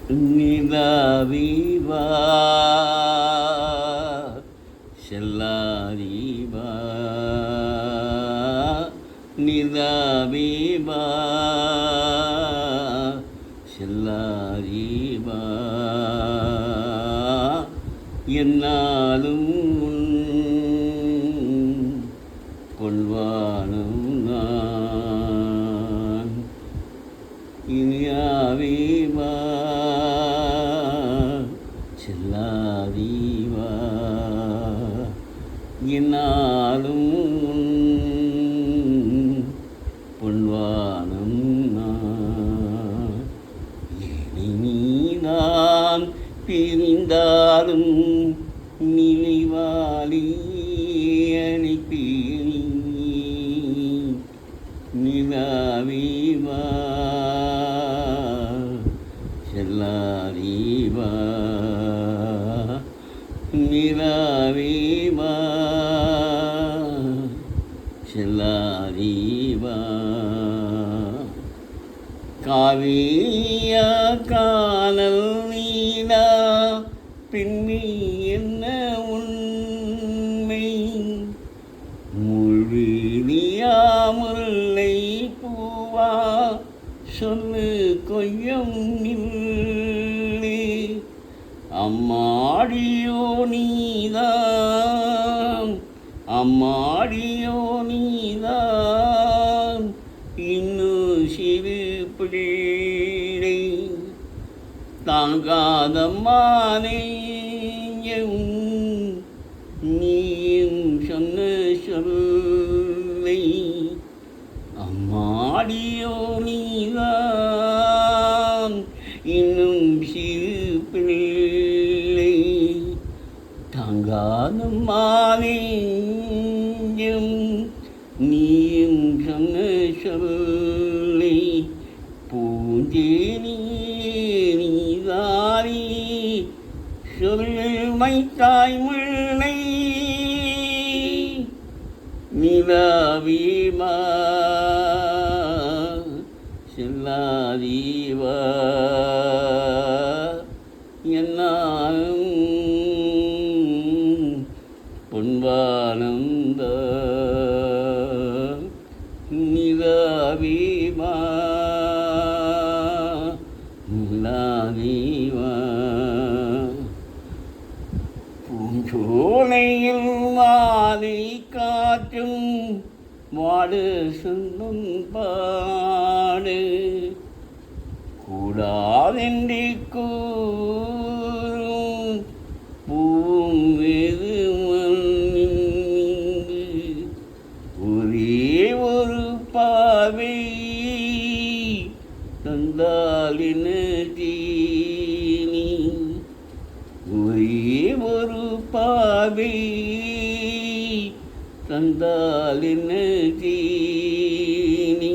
நிலாவிவா செல்லாரிவா நிலாவிவா செல்லாரிவா என்னாலும் கொள்வானும் நான் இனியாவிவா செல்லாதீவா என்னாலும் பொன்வானம் நான் நீதான் பிரிந்தாலும் நிலைவாளி அனுப்பி நிலாவிவா செல்லாரிவா நிலாவிவா செல்லாரிவா காவிய காணல் நீலா பின்னி என்ன உண்மை முழுவியா முல்லை பூவா சொல்லு கொய்யம் நில்லே அம்மாடியோ நீதான் அம்மாடியோ நீதான் இன்னும் சிறு பிள்ளை தாங்காத மானேயும் நீயும் சொன்ன சொல்லை அம்மாடியோ நீதான் இன்னும் சிறு பிள்ளை தாங்காத மானேயும் நீயும் சொன்ன சொல்லை பூஞ்சேனி நீதாரி சொல்லில் மைத்தாய் முல்லை நிலாவிவா செல்லாதீவா என்னாலும் பொன்வானந்த நிலாவிவா நிலாவிவா பூஞ்சோலையில் மாலை காற்றும் வாடு சொந்தம் பாடு கூடாதென்று கூறும் பூவும் வெது மண்ணிங்கு ஒரே ஒரு பாவை தந்தாலின தீனி ஒரே ஒரு பாவை தந்தாலின தீனி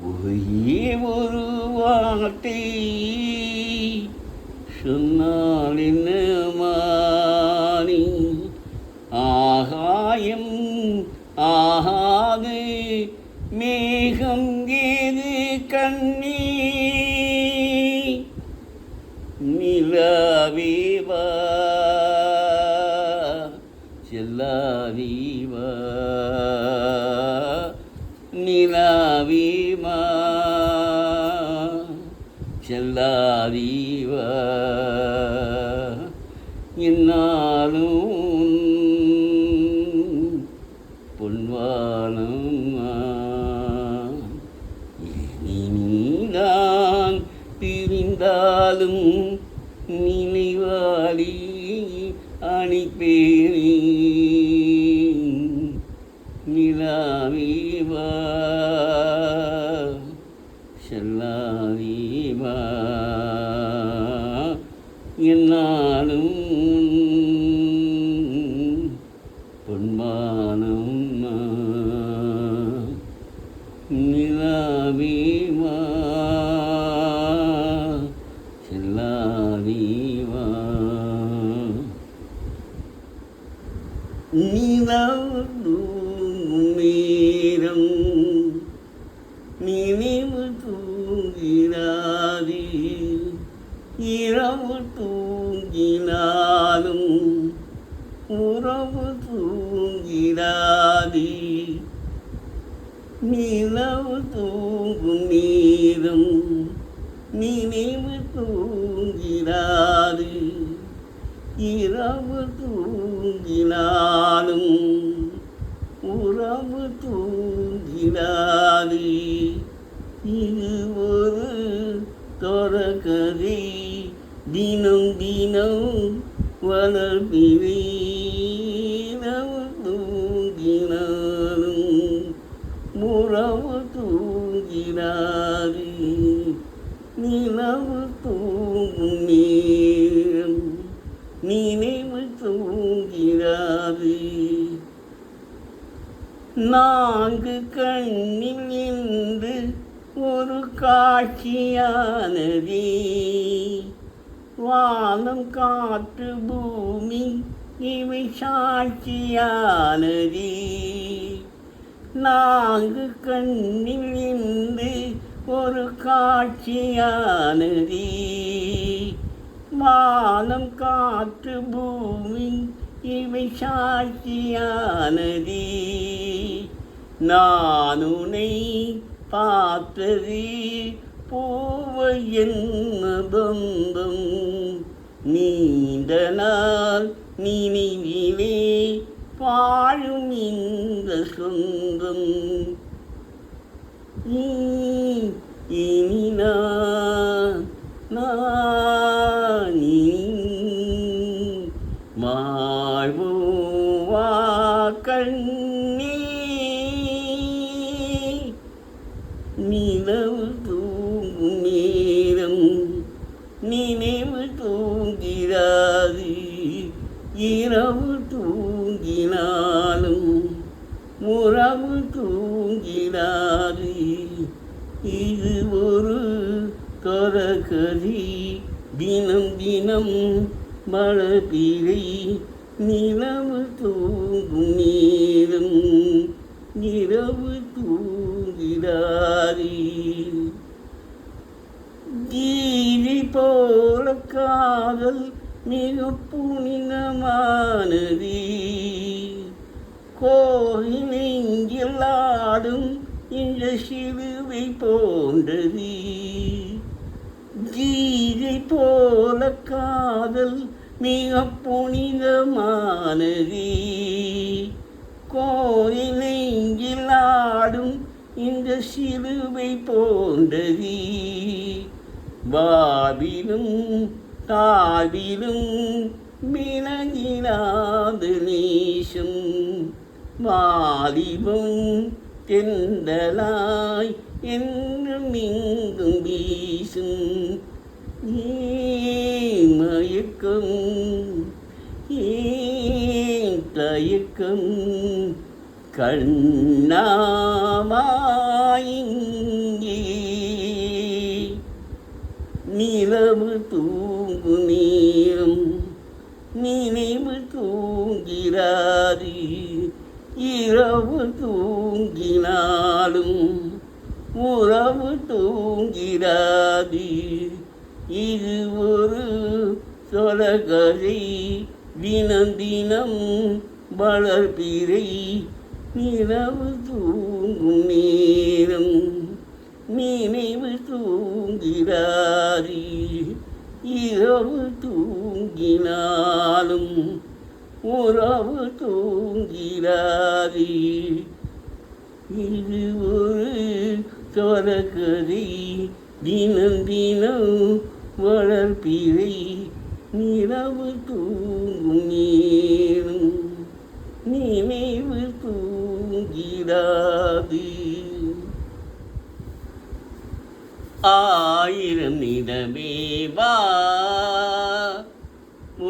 ஒரே ஒரு வார்த்தை சொன்னாலின மானி ஆகாயம் ஆகாது மேகம் ஏது கண்ணீ நிலாவிவா செல்லாதீவா நிலாவிவா செல்லாதீவா என்னாலும் பொன்வானம் நீதான் பிரிந்தாலும் நினைவாளி அனுப்பேனே நிலாவிவா செல்லாதீவா என்னாலும் பொன்மானம் நிலாவிவா செல்லாதீவா நிலவும் நேரம் நினைவு தூங்கிறாதே இரவு தூங்கினாலும் உறவு தூங்கிடாது. நிலவு தூங்கும் நேரம் நினைவு தூங்கிடாது. இரவு தூங்கினாலும் உறவு தூங்கிடாது. இது ஒரு தொடர்கதை, தினம் தினம் வளர்பிறை. இரவு தூங்கினாலும் உறவு தூங்கிடாது. நிலவு தூங்கும் நேரம் நினைவு தூங்கிடாது. நான்கு கண்ணில் என்று ஒரு காட்சியானதே, வானம் காற்று பூமி இவை சாட்சியானதே. நான்கு கண்ணில் என்று ஒரு காட்சியானதே, வானம் காற்று பூமி இவை சாட்சியானதே. நான் உன்னை பார்த்தது பூவை என்ன பந்தம், நீண்ட நாள் நினைவிலே வாழும் இந்த சொந்தம். இனி நான் வாழ்வா கண்ணே. நிலவு தூங்கும் நேரம் நினைவு தூங்கிடாது. இரவு தூங்கினாலும் உறவு தூங்கிடாது. இது ஒரு தொடர்கதை, தினம் தினம் வளர்பிறை. நிலவு தூங்கும் நேரம் இரவு தூங்கிடாது. கீழி போல காதல் மிக புனிதமானது, கோயில் நெஞ்சில் ஆடும் இந்த சிலுவை போன்றது. கீதை போல காதல் மிக புனிதமானது, கோயில் நெஞ்சில் ஆடும் இந்த சிலுவை போன்றது. வாவிலும் தாவிலும் விளங்கினாத நேசம், வாலிபம் தென்றலாய் என்றும் இங்கும் வீசும். ஏன் மயக்கம் ஏன் தயக்கம், கண்ணாமாயிங்கே. நிலவு தூங்கு நேரம் நினைவு தூங்கிடாது. இரவு தூங்கினாலும் உறவு தூங்கிடாது. இது ஒரு தொடர்கதை, தினம் தினம் வளர்பிறை. நிலவு தூங்கும் நேரம் நினைவு தூங்கிடாது. இரவு தூங்கினாலும் உறவு தூங்கிடாது. இது ஒரு தொடர்கதை, தினம் தினம் வளர்பிறை. நிலவு தூங்கும் நேரம் நினைவு தூங்கிடாது. ஆயிரம் நிலவே வா,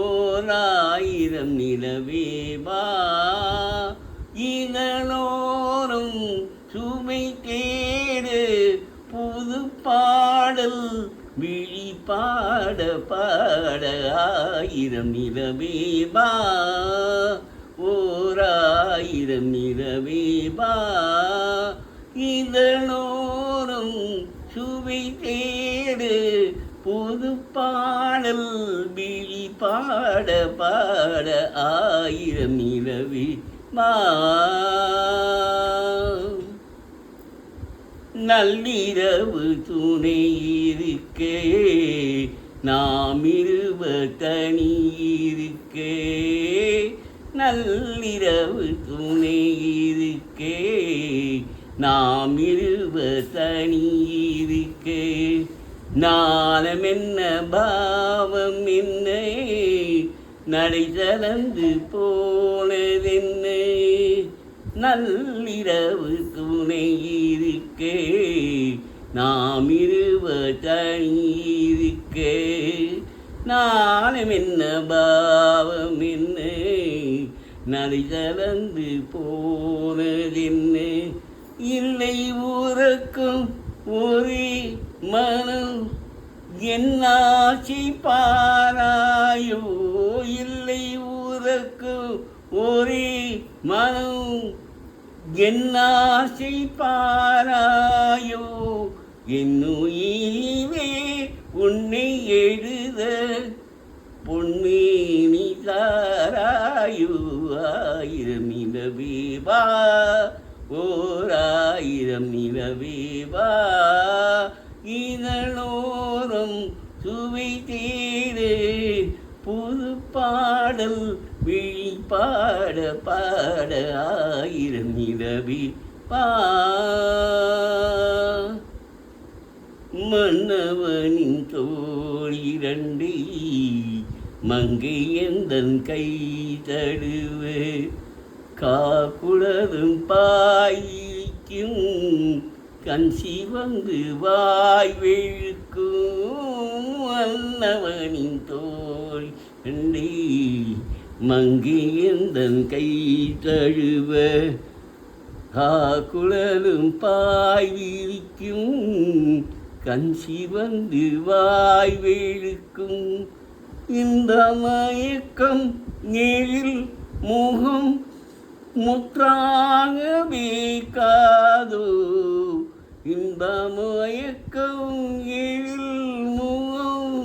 ஓராயிரம் நிலவே வா, இதனோரும் சுமை தேடு புது பாடல் விழி பாட பாட. ஆயிரம் நிலவே வா, ஓராயிரம் நிலவே வா, இதனோரும் சுவை தேடு புது பாடல் விழி பாட பாட ஆயிரம் நிலவி மா நள்ளிரவு துணை இருக்கே நாம் இருவர் தனி இருக்கே நள்ளிரவு துணை இருக்கே நாம் இருவர் தனி இருக்கே நாளம் என்ன பாவம் என்ன நடை தளர்ந்து போனதென்ன நள்ளிரவு துணை இருக்கே நாம் இருவர் தனி இருக்கே நாளம் என்ன பாவம் என்ன நடை தளர்ந்து போனதென்ன இல்லை உறக்கும் ஒரே மனம் என்னாசி பாராயோ இல்லை உறக்கும் ஒரே மனம் என்னாசி பாராயோ என்னுயிரே உன்னை எழுத பொன்னேனி தாராயோ ஆயிரம் நிலவே வா ஓர் ஆயிரம் நிலவே வா இதழோரம் சுவை தேடு புது பாடல் விழி பாட பாட ஆயிரம் நிலவி பா மன்னவனின் தோழிரண்டை மங்கை எந்தன் கை தடுவே காக்குளரும் பாய்க்கும் கண் சிவந்து வாய் வெழுக்கும் மன்னவனின் தோள் கண்டே மங்கி எந்தன் கை தழுவ காக்குளரும் பாய் விரிக்கும் கண் சிவந்து வாய் வெழுக்கும் இந்த மயக்கம் நேரில் முகம் முற்றாக வேக்காதோ இந்த மயக்கம் எழில் முகம்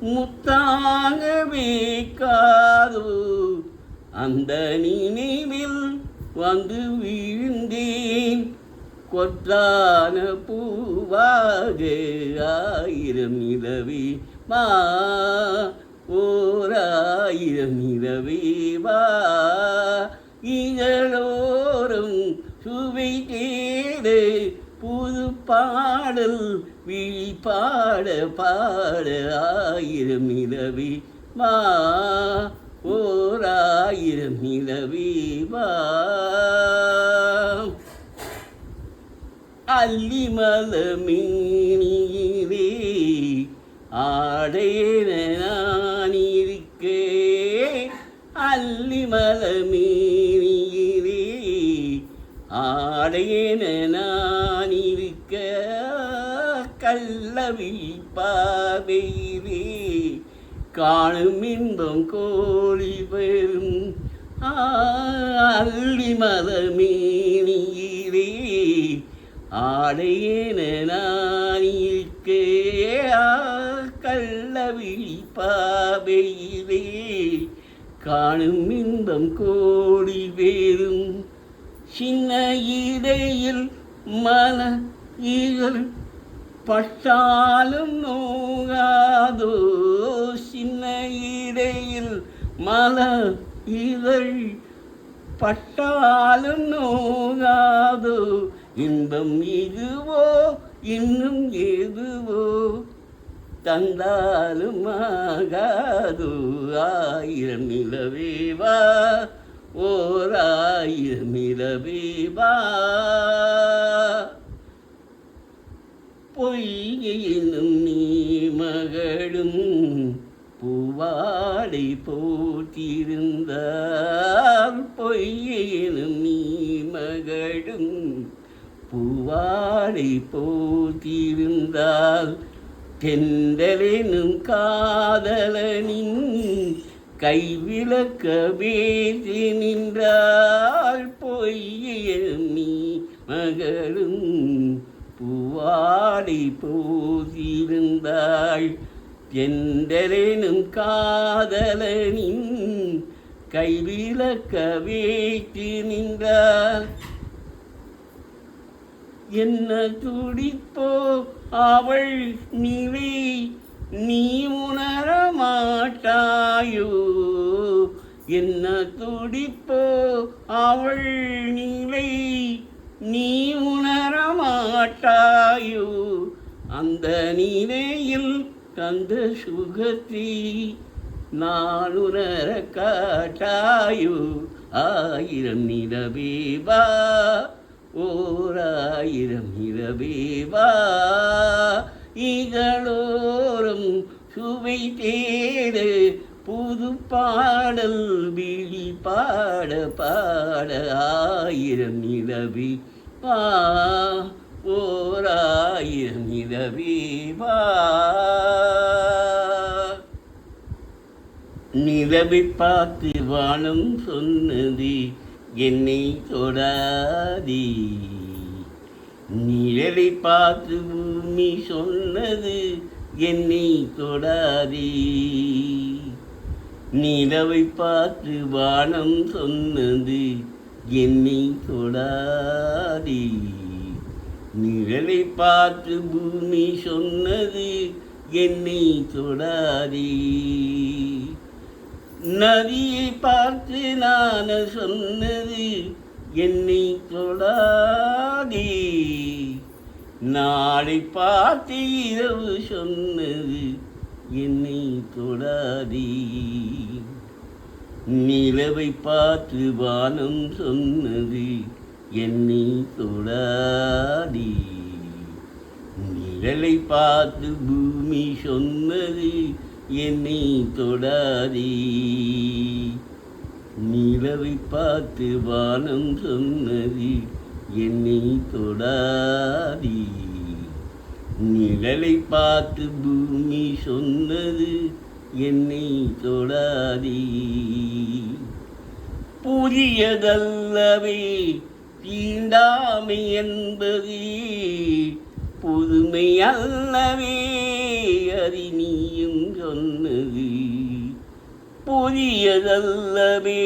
முத்தாக வேக்காதோ அந்த நினைவில் வந்து வீழ்ந்தேன் கொற்றான பூவாக ஆயிரம் நிலவே மா ஓர் ஆயிரம் நிலவே வா இதழோரம் சுவை தேடு புது பாடல் விழி பாட பாட ஆயிரம் நிலவே வா ஓர் ஆயிரம் நிலவே வா அல்லிமல மீனியிலே ஆடையென நான் இருக்கே அல்லிமல மீனியிலே ஆடையென நான் இருக்க கள்ளவி பாதையிலே காணும் இன்பம் கோழி பெறும் அல்லிமல மீனியிலே ஆடையென நான் இருக்கே கள்ளவி பாதையிலே காணும் இன்பம் கோடி வேறும் சின்ன இடையில் மன இதழ் பட்டாலும் நோகாதோ சின்ன இடையில் மல இதழ் பட்டாலும் நோகாதோ இன்பம் இதுவோ இன்னும் எதுவோ தந்தாலும் ஆகாதோ ஆயிரம் நிலவே வா ஓர் ஆயிரம் நிலவே வா பொய்யினும் நீ மகளும் பூவாடை போற்றிருந்தால் பொய்யினும் நீ மகளும் பூவாடை போற்றிருந்தால் தென்றலெனும் காதலனின் கைவிளக்க வேதி நின்றால் பொய்யும் நீ மகளும் பூவாடை போதிருந்தாள் தென்றலெனும் காதலனின் கைவிளக்க வைத்து நின்றாள். என்ன துடிப்போ அவள் நிலை நீ உணர மாட்டாயோ, என்ன துடிப்போ அவள் நிலை நீ உணர மாட்டாயோ, அந்த நிலையில் தந்த சுகத்தை நான் உணர காட்டாயோ. ஆயிரம் நிலவேவா ஓராயிரம் நிலவேவா இதழோரம் சுவை தேடு புது பாடல் விழி பாட பாட. ஆயிரம் நிலவேவா ஓராயிரம் நிலவேவா. நிலவை பார்த்து வானம் சொன்னது என்னை தொடாதே, நிழலை பார்த்து பூமி சொன்னது என்னை தொடாதே. நிலவை பார்த்து வானம் சொன்னது என்னை தொடாதே, நிழலை பார்த்து பூமி சொன்னது என்னை தொடாதே. நதியை பார்த்து நான் சொன்னது என்னை தொடாதே, நாளை பார்த்து இரவு சொன்னது என்னை தொடாதே. நிலவை பார்த்து வானம் சொன்னது என்னை தொடாதே, நிழலை பார்த்து பூமி சொன்னது என்னை தொடாதே. நிலவை பார்த்து வானம் சொன்னது என்னை தொடாதே, நிழலை பார்த்து பூமி சொன்னது என்னை தொடாதே. புதியதல்லவே தீண்டாமை என்பது, புதுமை அல்லவே அது நீயும் சொன்னது. புதியதல்லவே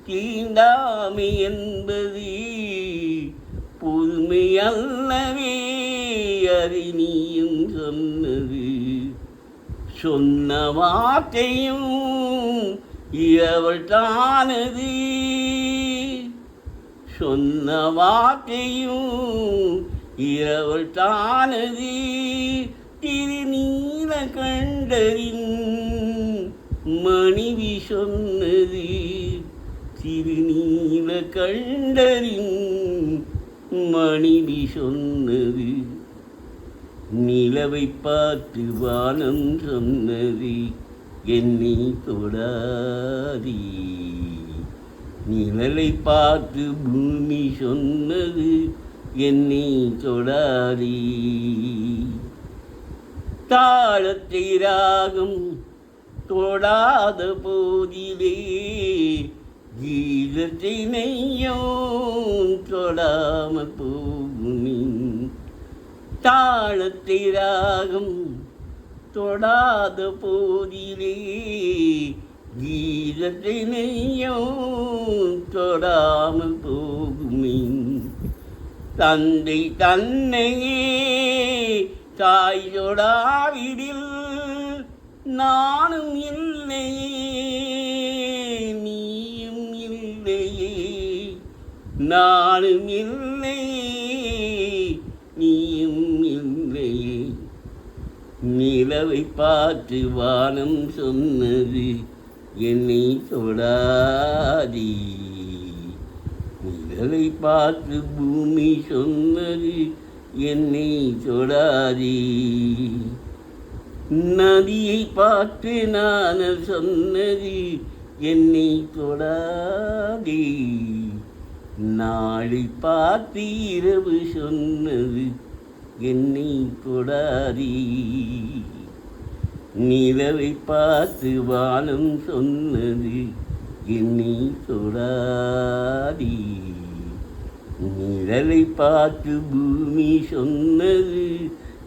தீண்டாமை என்பது, புதுமை அல்லவே அது நீயும் சொன்னது. சொன்ன வார்த்தையும் அவள் தானது, சொன்ன வார்த்தையும் அவள் தானது. திருநீல கண்டரின் மனைவி சொன்னது, திருநீல கண்டரின் மனைவி சொன்னது. நிலவை பார்த்து வானம் சொன்னது என்னை தொடாதே, நிழலை பார்த்து பூமி சொன்னது என்னை தொடாதே. தாளத்தை ராகம் தொடாத போதிலே கீதத்தை நெய்யும் தொடாமல் போகுமே. தாளத்தை ராகம் தொடாத போதிலே கீதத்தை நெய்யும் தொடாமல் போகுமே. தந்தை தன்னையே தாய் தொடாவிடில் நானும் இல்லையே நீயும் இல்லையே, நானும் இல்லையே நீயும் இல்லையே. நிலவை பார்த்து வானம் சொன்னது என்னை தொடாதே, நிலவை பார்த்து பூமி சொன்னது என்னை தொடாதே. நதியை பார்த்து நான் சொன்னது என்னை தொடாதே, நாளை பார்த்து இரவு சொன்னது என்னை தொடாதே. நிலவை பார்த்து வானம் சொன்னது என்னை தொடாதே, நிழலை பார்த்து பூமி சொன்னது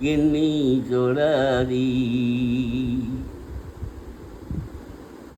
என்னை தொடாதே.